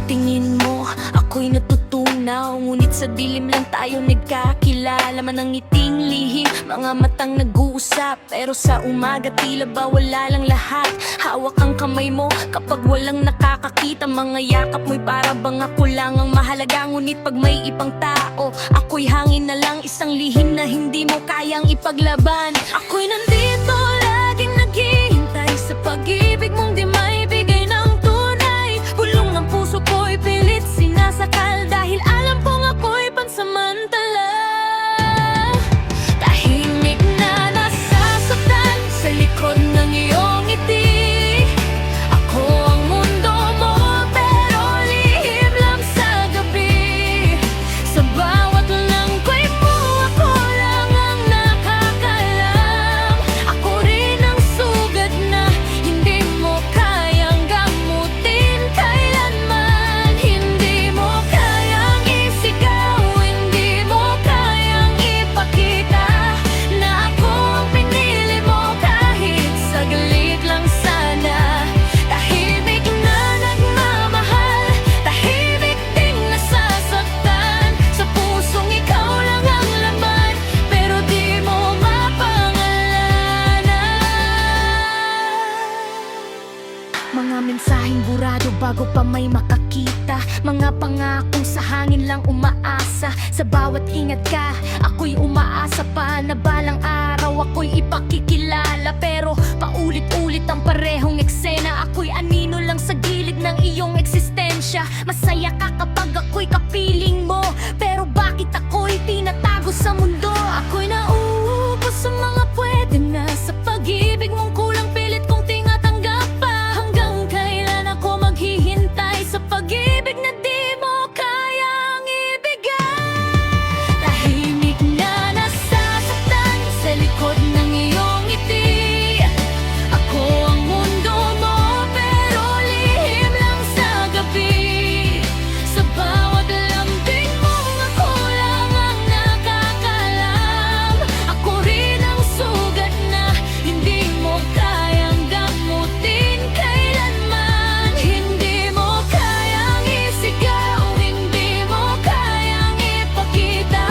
tingin mo, ako'y natutunaw, ngunit sa dilim lang tayo nagkakilala. Man ang ngiting lihim, mga matang nag-uusap, pero sa umaga tila ba wala lang lahat. Hawak ang kamay mo kapag walang nakakakita, mga yakap mo'y para bang ako lang ang mahalaga. Ngunit pag may ibang tao, ako'y hangin na lang, isang lihim na hindi mo kayang ipaglaban. Ako'y nandito, laging naghihintay sa pag-ibig mong di maibigay ng tunay. Bulong ng puso ko'y pilit sinasakal, dahil alam kong ako'y pansamantala. Tahimik na nasasaktan sa likod ng iyong ngiti. Ako ang mundo mo, pero lihim lang sa gabi. Sa bawat langkoy mo, ako lang ang nakakalam. Ako rin ang sugat na hindi mo kayang gamutin kailanman. Hindi mo kayang isigaw, hindi mo kayang ipakita na ako ang pinili mo kahit saglit lang sana. Tahimik na nagmamahal, tahimik ding nasasaktan. Sa pusong ikaw lang ang laman, pero di mo mapangalanan. Mga mensaheng burado bago pa may makakita, mga pangakong sa hangin lang umaasa. Sa bawat ingat ka, ako'y umaasa pa na balang araw ako'y ipakikilala. Pero paulit-ulit ang parehong eksena, ako'y anino lang sa gilid ng iyong eksistensya. Masaya ka kapag ako'y kapiling mo, pero bakit ako'y tinatago sa mundo? Ako'y nauubos sa mga pwede na, sa pag-ibig mong kulang pilit kong tinatanggap pa. Hanggang kailan ako maghihintay sa pag-ibig na di mo kayang ibigay? Tahimik na nasasaktan sa likod ng iyong ngiti. Ako ang mundo mo, pero lihim lang sa gabi. Sa bawat lambing mo, ako lang ang nakakalam. Ako rin ang sugat na hindi mo kayang gamutin kailanman. Hindi mo kayang isigaw, hindi mo kayang ipakita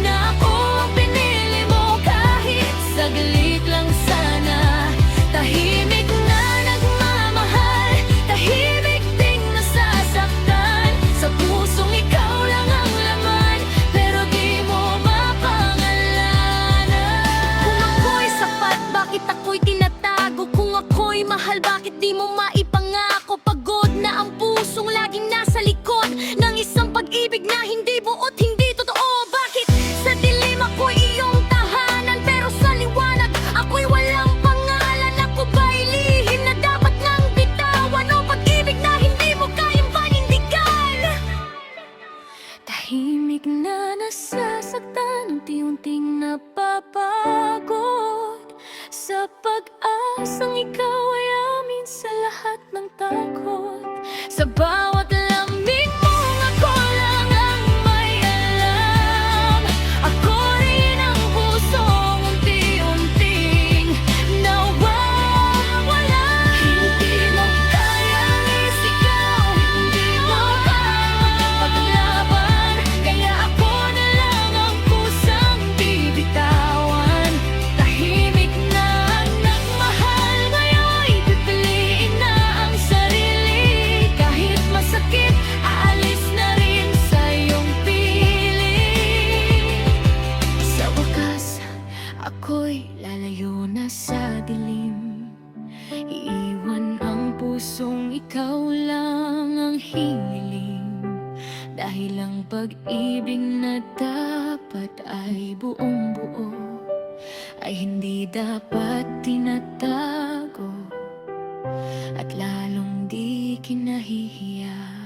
na ako ang pinili mo kahit saglit lang sana. Tahimik na nagmamahal, tahimik ding nasasaktan. Sa pusong ikaw lang ang laman, pero di mo mapangalanan. Kung ako'y sapat, bakit ako'y tinatago? Kung ako'y mahal, bakit di mo maipangako? Pagod na ang pusong laging nasa likod ng isang pag-ibig na hindi buot, hindi totoo. Bakit sa dilim ako'y iyong tahanan, pero sa liwanag ako'y walang pangalan? Ako ba'y lihim na dapat nang bitawan, o pag-ibig na hindi mo kayang panindigan? Tahimik na nasasaktan, unti-unting napapagod sa pag-asang ikaw ay amin sa lahat ng takot. Sa bawat lambing mo, ako lang ang may alam. Ako rin ang pusong unti-unting nawawala. Hindi mo kayang isigaw, hindi mo kayang paglaban, kaya ako na lang ang kusang bibitawan. Tahimik na ang nagmahal, ngayon'y pipiliin na ang sarili. Kahit masakit, aalis na rin sa iyong piling. Sa wakas, ako'y lalayo na sa dilim. Iiwan ang pusong ikaw lang ang hiling. Dahil ang pag-ibig na dapat ay buong buo, ay hindi dapat tinatago, at lalong di kinahihiya.